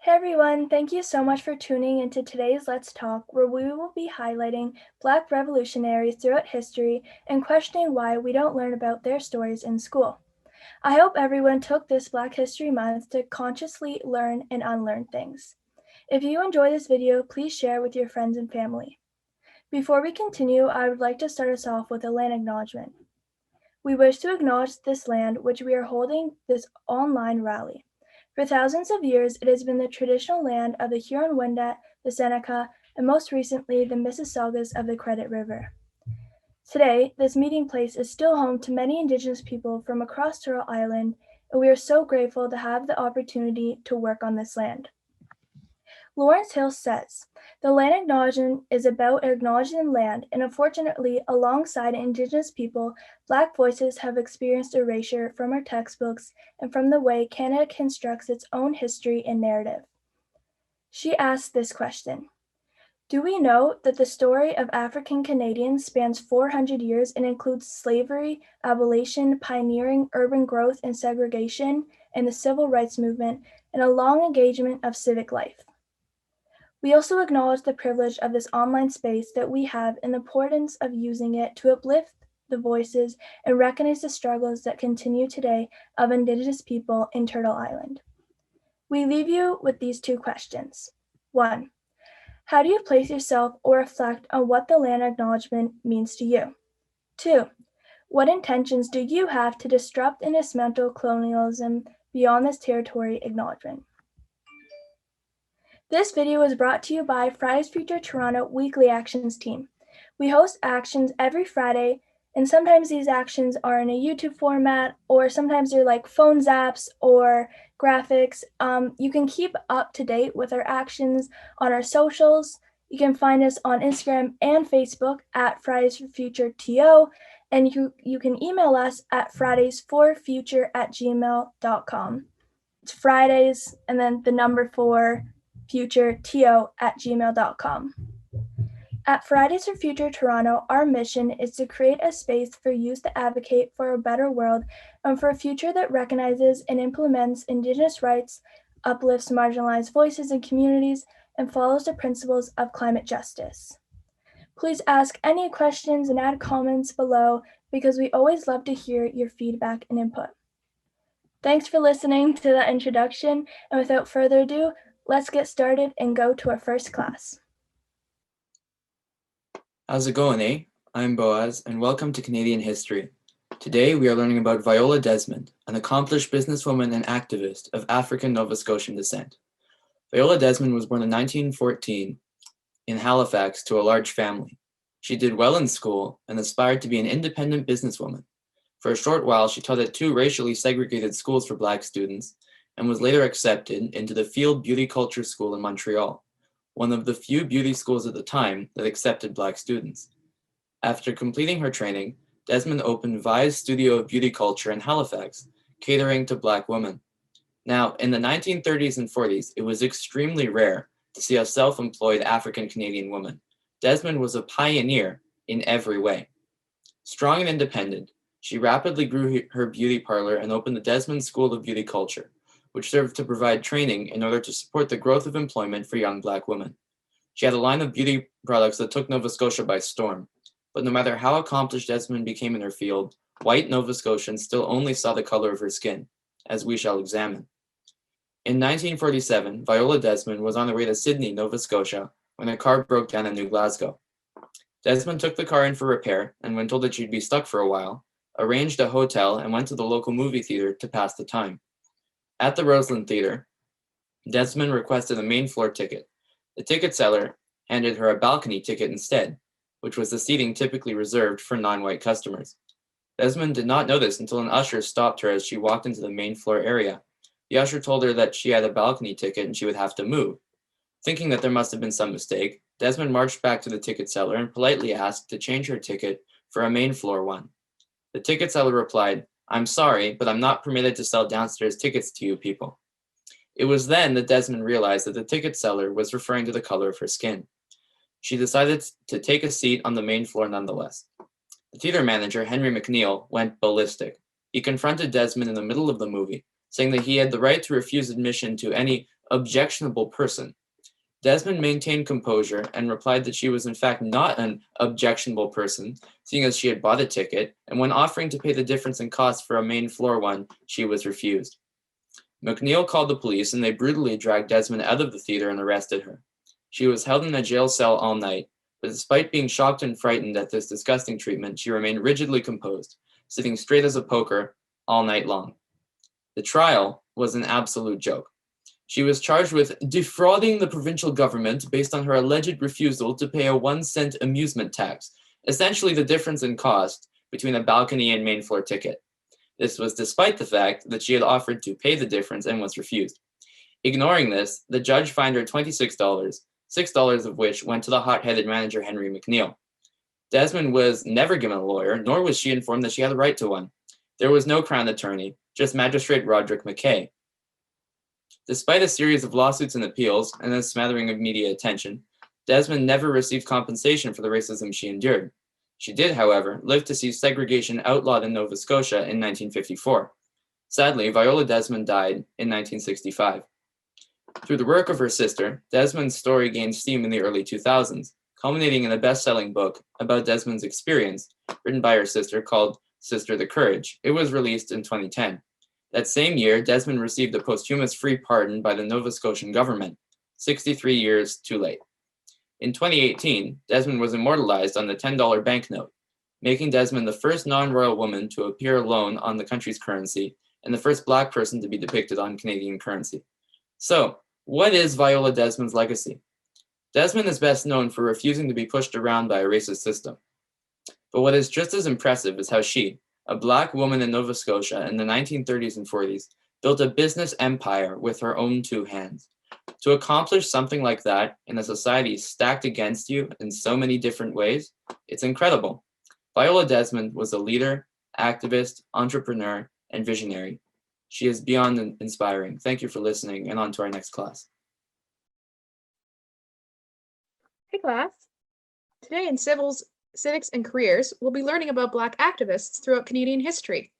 Hey everyone, thank you so much for tuning into today's Let's Talk, where we will be highlighting Black revolutionaries throughout history and questioning why we don't learn about their stories in school. I hope everyone took this Black History Month to consciously learn and unlearn things. If you enjoy this video, please share with your friends and family. Before we continue, I would like to start us off with a land acknowledgement. We wish to acknowledge this land which we are holding this online rally. For thousands of years, it has been the traditional land of the Huron-Wendat, the Seneca, and most recently, the Mississaugas of the Credit River. Today, this meeting place is still home to many Indigenous people from across Turtle Island, and we are so grateful to have the opportunity to work on this land. Lawrence Hill says, the land acknowledgement is about acknowledging land, and unfortunately, alongside Indigenous people, Black voices have experienced erasure from our textbooks and from the way Canada constructs its own history and narrative. She asked this question: do we know that the story of African Canadians spans 400 years and includes slavery, abolition, pioneering, urban growth and segregation, and the civil rights movement, and a long engagement of civic life? We also acknowledge the privilege of this online space that we have and the importance of using it to uplift the voices and recognize the struggles that continue today of Indigenous people in Turtle Island. We leave you with these two questions. 1. How do you place yourself or reflect on what the land acknowledgement means to you? 2. What intentions do you have to disrupt and dismantle colonialism beyond this territory acknowledgement? This video is brought to you by Fridays Future Toronto Weekly Actions team. We host actions every Friday, and sometimes these actions are in a YouTube format, or sometimes they're like phone zaps or graphics. You can keep up to date with our actions on our socials. You can find us on Instagram and Facebook at Fridays for Future TO, and you can email us at fridaysforfuture@gmail.com. It's Fridays and then the number 4 futureto@gmail.com. At Fridays for Future Toronto, our mission is to create a space for youth to advocate for a better world and for a future that recognizes and implements Indigenous rights, uplifts marginalized voices and communities, and follows the principles of climate justice. Please ask any questions and add comments below because we always love to hear your feedback and input. Thanks for listening to that introduction, and without further ado, let's get started and go to our first class. How's it going, eh? I'm Boaz, and welcome to Canadian History. Today, we are learning about Viola Desmond, an accomplished businesswoman and activist of African Nova Scotian descent. Viola Desmond was born in 1914 in Halifax to a large family. She did well in school and aspired to be an independent businesswoman. For a short while, she taught at 2 racially segregated schools for Black students and was later accepted into the Field Beauty Culture School in Montreal, one of the few beauty schools at the time that accepted Black students. After completing her training, Desmond opened Vi's Studio of Beauty Culture in Halifax, catering to Black women. Now, in the 1930s and 40s, it was extremely rare to see a self-employed African-Canadian woman. Desmond was a pioneer in every way. Strong and independent, she rapidly grew her beauty parlor and opened the Desmond School of Beauty Culture, which served to provide training in order to support the growth of employment for young Black women. She had a line of beauty products that took Nova Scotia by storm, but no matter how accomplished Desmond became in her field, white Nova Scotians still only saw the color of her skin, as we shall examine. In 1947, Viola Desmond was on her way to Sydney, Nova Scotia, when a car broke down in New Glasgow. Desmond took the car in for repair, and when told that she'd be stuck for a while, arranged a hotel and went to the local movie theater to pass the time. At the Roseland Theater, Desmond requested a main floor ticket. The ticket seller handed her a balcony ticket instead, which was the seating typically reserved for non-white customers. Desmond did not know this until an usher stopped her as she walked into the main floor area. The usher told her that she had a balcony ticket and she would have to move. Thinking that there must have been some mistake, Desmond marched back to the ticket seller and politely asked to change her ticket for a main floor one. The ticket seller replied, "I'm sorry, but I'm not permitted to sell downstairs tickets to you people." It was then that Desmond realized that the ticket seller was referring to the color of her skin. She decided to take a seat on the main floor nonetheless. The theater manager, Henry McNeil, went ballistic. He confronted Desmond in the middle of the movie, saying that he had the right to refuse admission to any objectionable person. Desmond maintained composure and replied that she was in fact not an objectionable person, seeing as she had bought a ticket, and when offering to pay the difference in cost for a main floor one, she was refused. McNeil called the police and they brutally dragged Desmond out of the theater and arrested her. She was held in a jail cell all night, but despite being shocked and frightened at this disgusting treatment, she remained rigidly composed, sitting straight as a poker all night long. The trial was an absolute joke. She was charged with defrauding the provincial government based on her alleged refusal to pay a 1-cent amusement tax, essentially the difference in cost between a balcony and main floor ticket. This was despite the fact that she had offered to pay the difference and was refused. Ignoring this, the judge fined her $26, $6 of which went to the hot-headed manager Henry McNeil. Desmond was never given a lawyer, nor was she informed that she had a right to one. There was no crown attorney, just Magistrate Roderick McKay. Despite a series of lawsuits and appeals, and a smattering of media attention, Desmond never received compensation for the racism she endured. She did, however, live to see segregation outlawed in Nova Scotia in 1954. Sadly, Viola Desmond died in 1965. Through the work of her sister, Desmond's story gained steam in the early 2000s, culminating in a best-selling book about Desmond's experience, written by her sister called Sister the Courage. It was released in 2010. That same year, Desmond received a posthumous free pardon by the Nova Scotian government, 63 years too late. In 2018, Desmond was immortalized on the $10 banknote, making Desmond the first non-royal woman to appear alone on the country's currency and the first Black person to be depicted on Canadian currency. So, what is Viola Desmond's legacy? Desmond is best known for refusing to be pushed around by a racist system. But what is just as impressive is how she, a Black woman in Nova Scotia in the 1930s and 40s, built a business empire with her own two hands. To accomplish something like that in a society stacked against you in so many different ways, it's incredible. Viola Desmond was a leader, activist, entrepreneur, and visionary. She is beyond inspiring. Thank you for listening, and on to our next class. Hey class. Today in Civics and Careers, we'll be learning about Black activists throughout Canadian history.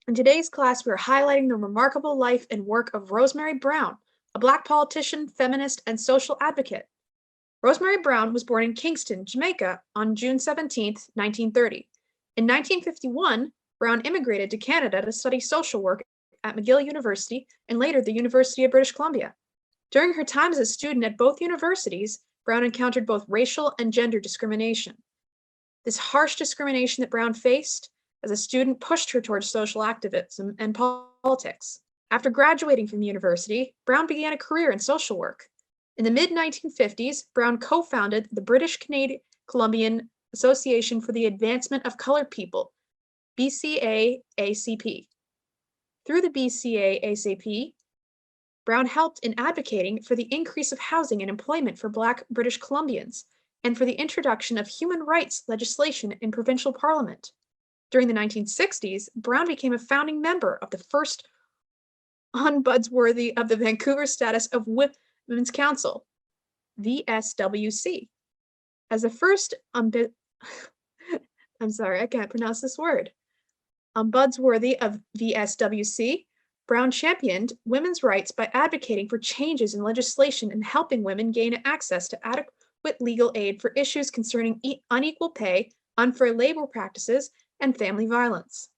In today's class, we are highlighting the remarkable life and work of Rosemary Brown, a Black politician, feminist, and social advocate. Rosemary Brown was born in Kingston, Jamaica on June 17, 1930. In 1951, Brown immigrated to Canada to study social work at McGill University and later the University of British Columbia. During her time as a student at both universities, Brown encountered both racial and gender discrimination. This harsh discrimination that Brown faced as a student pushed her towards social activism and politics. After graduating from the university, Brown began a career in social work. In the mid-1950s, Brown co-founded the British Columbian Association for the Advancement of Colored People, BCAACP. Through the BCAACP, Brown helped in advocating for the increase of housing and employment for Black British Columbians and for the introduction of human rights legislation in provincial parliament. During the 1960s, Brown became a founding member of the first Ombudsworthy of the Vancouver Status of Women's Council, VSWC. As the first Ombudsworthy of VSWC, Brown championed women's rights by advocating for changes in legislation and helping women gain access to adequate legal aid for issues concerning unequal pay, unfair labor practices, and family violence.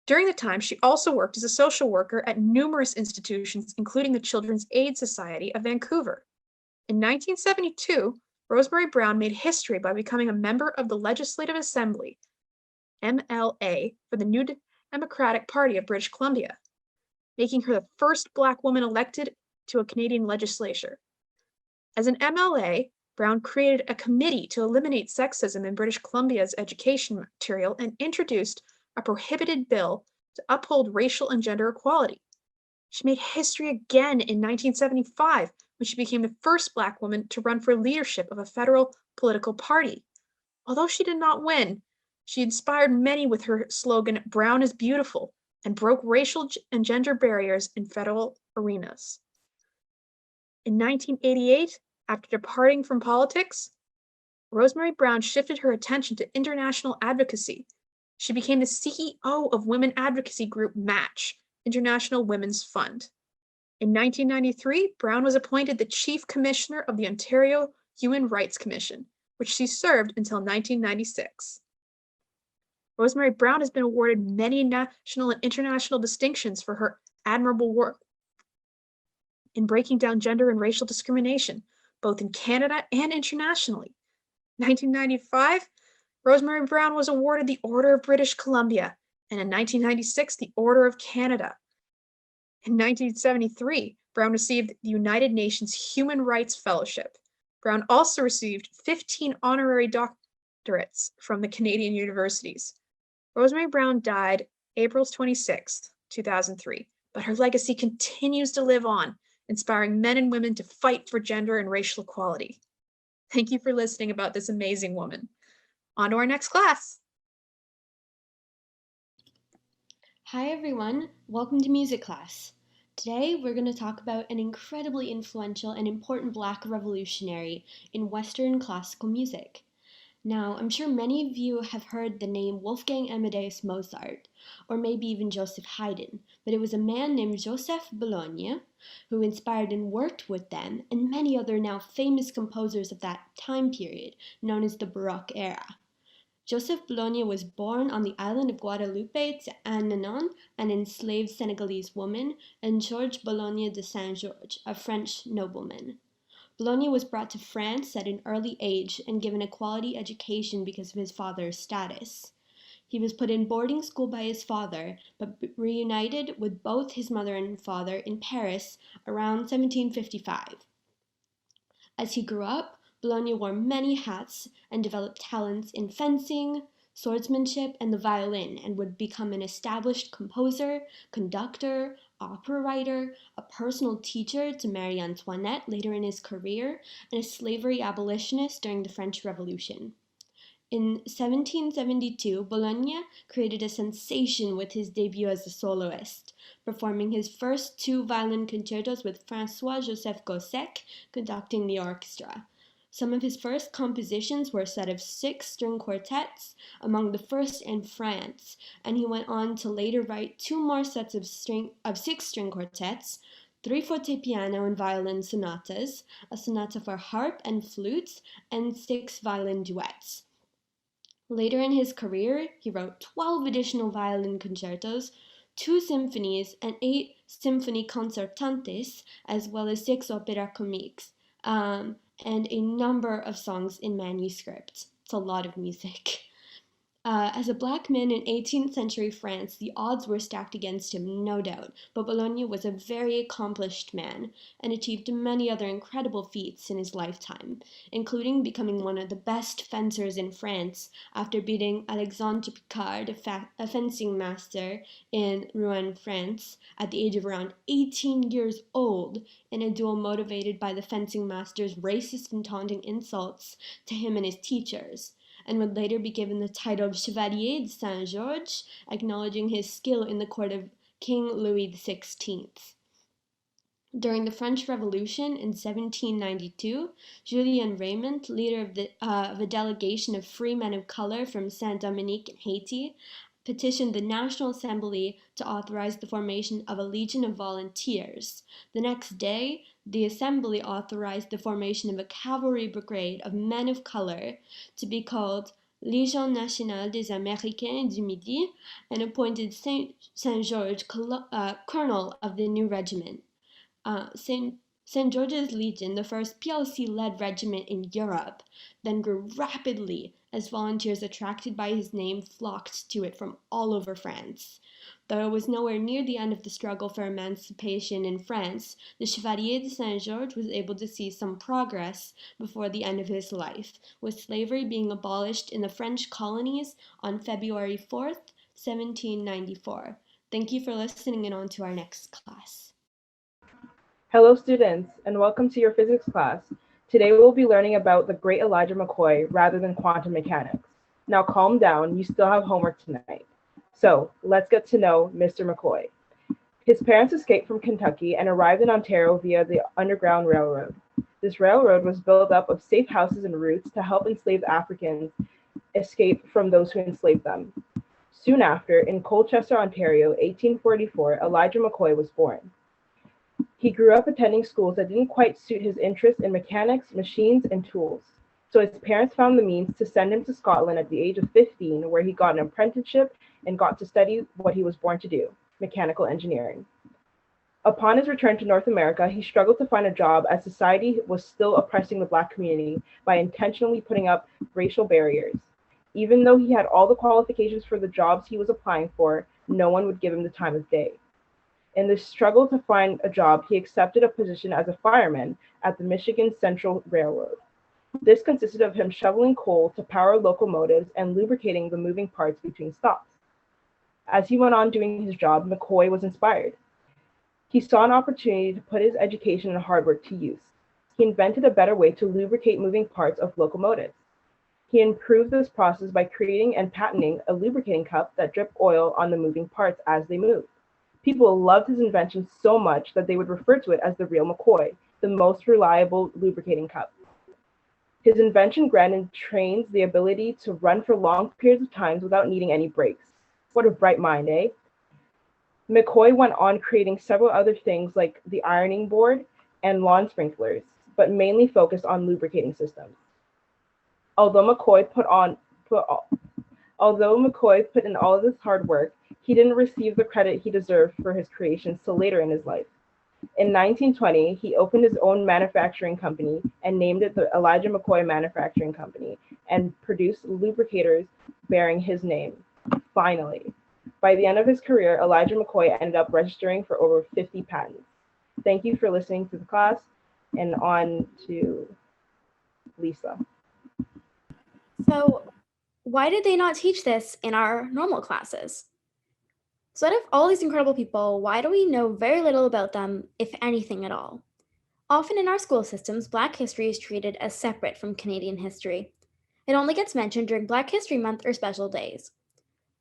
During the time, she also worked as a social worker at numerous institutions, including the Children's Aid Society of Vancouver. In 1972, Rosemary Brown made history by becoming a member of the Legislative Assembly, MLA, for the New Democratic Party of British Columbia, making her the first Black woman elected to a Canadian legislature. As an MLA, Brown created a committee to eliminate sexism in British Columbia's education material and introduced a prohibited bill to uphold racial and gender equality. She made history again in 1975 when she became the first Black woman to run for leadership of a federal political party. Although she did not win, she inspired many with her slogan, "Brown is beautiful," and broke racial and gender barriers in federal arenas. In 1988, after departing from politics, Rosemary Brown shifted her attention to international advocacy. She became the CEO of women advocacy group MATCH, International Women's Fund. In 1993, Brown was appointed the Chief Commissioner of the Ontario Human Rights Commission, which she served until 1996. Rosemary Brown has been awarded many national and international distinctions for her admirable work in breaking down gender and racial discrimination, both in Canada and internationally. In 1995, Rosemary Brown was awarded the Order of British Columbia, and in 1996, the Order of Canada. In 1973, Brown received the United Nations Human Rights Fellowship. Brown also received 15 honorary doctorates from the Canadian universities. Rosemary Brown died April 26, 2003, but her legacy continues to live on, inspiring men and women to fight for gender and racial equality. Thank you for listening about this amazing woman. On to our next class. Hi everyone, welcome to music class. Today we're going to talk about an incredibly influential and important Black revolutionary in Western classical music. Now, I'm sure many of you have heard the name Wolfgang Amadeus Mozart, or maybe even Joseph Haydn, but it was a man named Joseph Bologna who inspired and worked with them and many other now famous composers of that time period, known as the Baroque era. Joseph Bologna was born on the island of Guadeloupe to Anne Nanon, an enslaved Senegalese woman, and Georges Bologna de Saint-Georges, a French nobleman. Bologna was brought to France at an early age and given a quality education because of his father's status. He was put in boarding school by his father, but reunited with both his mother and father in Paris around 1755. As he grew up, Bologna wore many hats and developed talents in fencing, swordsmanship, and the violin, and would become an established composer, conductor, opera writer, a personal teacher to Marie Antoinette later in his career, and a slavery abolitionist during the French Revolution. In 1772, Bologna created a sensation with his debut as a soloist, performing his first two violin concertos with François-Joseph Gossec conducting the orchestra. Some of his first compositions were a set of 6-string quartets, among the first in France, and he went on to later write 2 more sets of 6-string quartets, 3 fortepiano and violin sonatas, a sonata for harp and flutes, and 6 violin duets. Later in his career, he wrote 12 additional violin concertos, 2 symphonies, and 8 symphonie concertantes, as well as 6 opera comiques, and a number of songs in manuscript. It's a lot of music. As a black man in 18th century France, the odds were stacked against him, no doubt, but Bologna was a very accomplished man and achieved many other incredible feats in his lifetime, including becoming one of the best fencers in France after beating Alexandre Picard, a fencing master in Rouen, France, at the age of around 18 years old in a duel motivated by the fencing master's racist and taunting insults to him and his teachers, and would later be given the title of Chevalier de Saint-Georges, acknowledging his skill in the court of King Louis XVI. During the French Revolution in 1792, Julien Raymond, leader of a delegation of free men of color from Saint-Dominique in Haiti, petitioned the National Assembly to authorize the formation of a Legion of Volunteers. The next day, the Assembly authorized the formation of a cavalry brigade of men of color to be called Légion Nationale des Américains du Midi, and appointed Saint-Georges colonel of the new regiment. St. George's Legion, the first PLC-led regiment in Europe, then grew rapidly as volunteers attracted by his name flocked to it from all over France. Though it was nowhere near the end of the struggle for emancipation in France, the Chevalier de Saint-Georges was able to see some progress before the end of his life, with slavery being abolished in the French colonies on February 4th, 1794. Thank you for listening, and on to our next class. Hello students, and welcome to your physics class. Today we'll be learning about the great Elijah McCoy rather than quantum mechanics. Now calm down, you still have homework tonight. So let's get to know Mr. McCoy. His parents escaped from Kentucky and arrived in Ontario via the Underground Railroad. This railroad was built up of safe houses and routes to help enslaved Africans escape from those who enslaved them. Soon after, in Colchester, Ontario, 1844, Elijah McCoy was born. He grew up attending schools that didn't quite suit his interest in mechanics, machines, and tools. So his parents found the means to send him to Scotland at the age of 15, where he got an apprenticeship and got to study what he was born to do, mechanical engineering. Upon his return to North America, he struggled to find a job as society was still oppressing the Black community by intentionally putting up racial barriers. Even though he had all the qualifications for the jobs he was applying for, no one would give him the time of day. In the struggle to find a job, he accepted a position as a fireman at the Michigan Central Railroad. This consisted of him shoveling coal to power locomotives and lubricating the moving parts between stops. As he went on doing his job, McCoy was inspired. He saw an opportunity to put his education and hard work to use. He invented a better way to lubricate moving parts of locomotives. He improved this process by creating and patenting a lubricating cup that dripped oil on the moving parts as they moved. People loved his invention so much that they would refer to it as the real McCoy, the most reliable lubricating cup. His invention granted trains the ability to run for long periods of time without needing any brakes. What a bright mind, eh? McCoy went on creating several other things like the ironing board and lawn sprinklers, but mainly focused on lubricating systems. Although McCoy put in all of this hard work, he didn't receive the credit he deserved for his creations till later in his life. In 1920, he opened his own manufacturing company and named it the Aliya McCoy Manufacturing Company and produced lubricators bearing his name. Finally, by the end of his career, Aliya McCoy ended up registering for over 50 patents. Thank you for listening to the class, and on to Lisa. So, why did they not teach this in our normal classes? So out of all these incredible people, why do we know very little about them, if anything at all? Often in our school systems, Black history is treated as separate from Canadian history. It only gets mentioned during Black History Month or special days.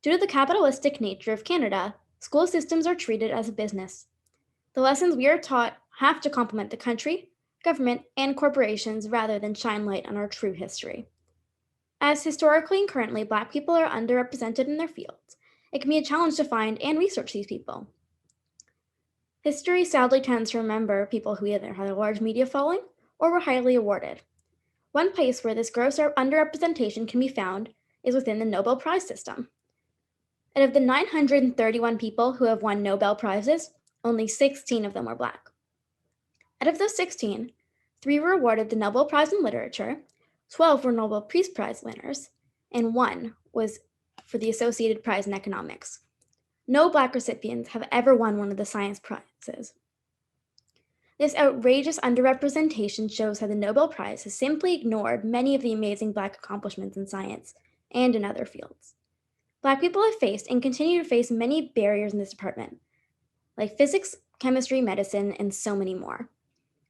Due to the capitalistic nature of Canada, school systems are treated as a business. The lessons we are taught have to complement the country, government, and corporations rather than shine light on our true history. As historically and currently Black people are underrepresented in their fields, it can be a challenge to find and research these people. History sadly tends to remember people who either had a large media following or were highly awarded. One place where this gross underrepresentation can be found is within the Nobel Prize system. Out of the 931 people who have won Nobel Prizes, only 16 of them were Black. Out of those 16, 3 were awarded the Nobel Prize in Literature, 12 were Nobel Peace Prize winners, and 1 was for the Associated Prize in Economics. No Black recipients have ever won one of the science prizes. This outrageous underrepresentation shows how the Nobel Prize has simply ignored many of the amazing Black accomplishments in science and in other fields. Black people have faced and continue to face many barriers in this department, like physics, chemistry, medicine, and so many more.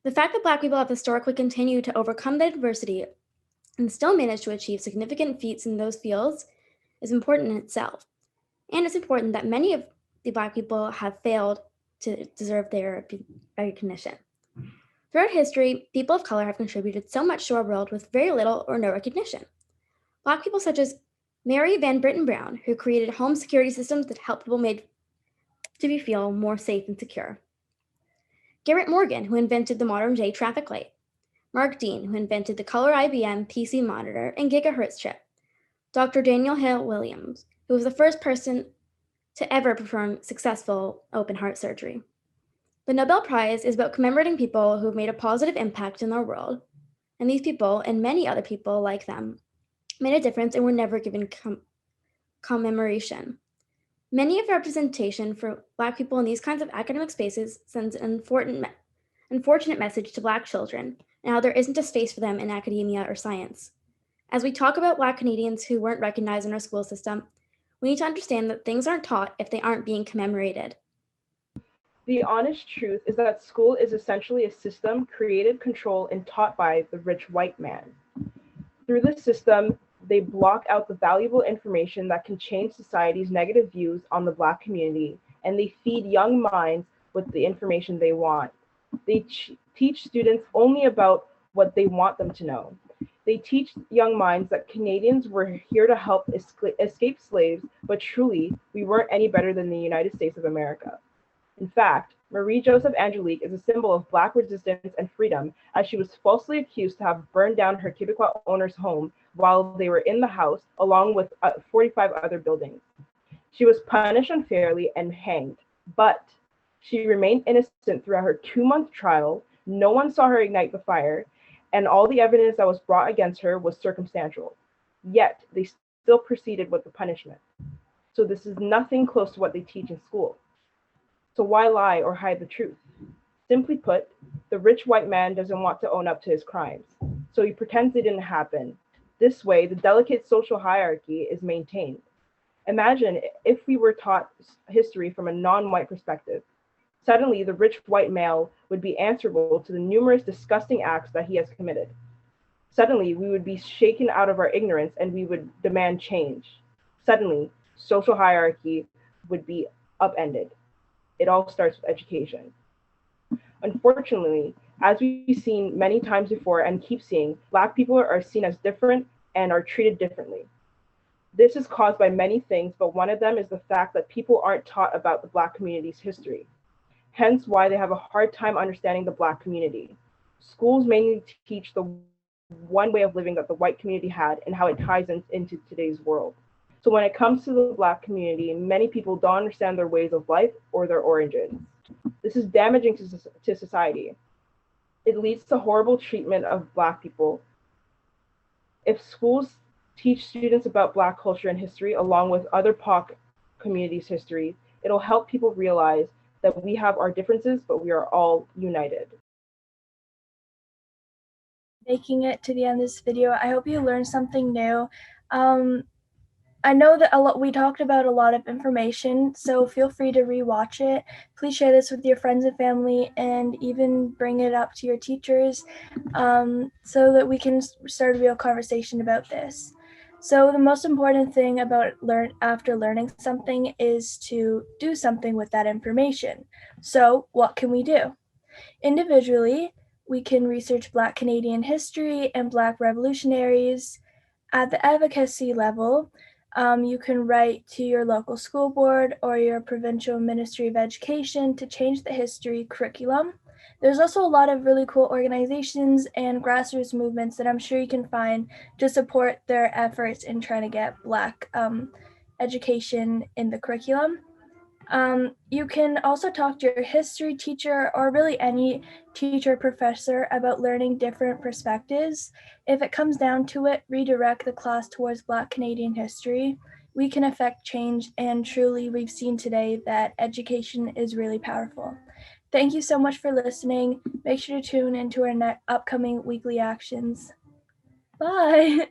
The fact that Black people have historically continued to overcome the adversity and still manage to achieve significant feats in those fields is important in itself. And it's important that many of the Black people have failed to deserve their recognition. Throughout history, people of color have contributed so much to our world with very little or no recognition. Black people such as Mary Van Britten Brown, who created home security systems that help people made to feel more safe and secure. Garrett Morgan, who invented the modern-day traffic light. Mark Dean, who invented the color IBM PC monitor and gigahertz chip. Dr. Daniel Hale Williams, who was the first person to ever perform successful open heart surgery. The Nobel Prize is about commemorating people who have made a positive impact in our world, and these people, and many other people like them, made a difference and were never given commemoration. Many of representation for Black people in these kinds of academic spaces sends an unfortunate message to Black children and how there isn't a space for them in academia or science. As we talk about Black Canadians who weren't recognized in our school system, we need to understand that things aren't taught if they aren't being commemorated. The honest truth is that school is essentially a system created, controlled, and taught by the rich white man. Through this system, they block out the valuable information that can change society's negative views on the Black community, and they feed young minds with the information they want. They teach students only about what they want them to know. They teach young minds that Canadians were here to help escape slaves, but truly, we weren't any better than the United States of America. In fact, Marie Joseph Angelique is a symbol of Black resistance and freedom, as she was falsely accused to have burned down her Quebecois owner's home while they were in the house, along with 45 other buildings. She was punished unfairly and hanged, but she remained innocent throughout her 2-month trial. No one saw her ignite the fire, and all the evidence that was brought against her was circumstantial. Yet, they still proceeded with the punishment. So this is nothing close to what they teach in school. So why lie or hide the truth? Simply put, the rich white man doesn't want to own up to his crimes, so he pretends they didn't happen. This way, the delicate social hierarchy is maintained. Imagine if we were taught history from a non-white perspective. Suddenly, the rich white male would be answerable to the numerous disgusting acts that he has committed. Suddenly, we would be shaken out of our ignorance and we would demand change. Suddenly, social hierarchy would be upended. It all starts with education. Unfortunately, as we've seen many times before and keep seeing, Black people are seen as different and are treated differently. This is caused by many things, but one of them is the fact that people aren't taught about the Black community's history, hence why they have a hard time understanding the Black community. Schools mainly teach the one way of living that the white community had and how it ties into today's world. So when it comes to the Black community, many people don't understand their ways of life or their origins. This is damaging to society. It leads to horrible treatment of Black people. If schools teach students about Black culture and history along with other POC communities' history, it'll help people realize that we have our differences, but we are all united. Making it to the end of this video. I hope you learned something new. I know that we talked about a lot of information, so feel free to rewatch it. Please share this with your friends and family, and even bring it up to your teachers, so that we can start a real conversation about this. So the most important thing about after learning something is to do something with that information. So what can we do? Individually, we can research Black Canadian history and Black revolutionaries. At the advocacy level, you can write to your local school board or your provincial Ministry of Education to change the history curriculum. There's also a lot of really cool organizations and grassroots movements that I'm sure you can find to support their efforts in trying to get Black education in the curriculum. You can also talk to your history teacher or really any teacher or professor about learning different perspectives. If it comes down to it, redirect the class towards Black Canadian history. We can affect change, and truly we've seen today that education is really powerful. Thank you so much for listening. Make sure to tune into our upcoming weekly actions. Bye!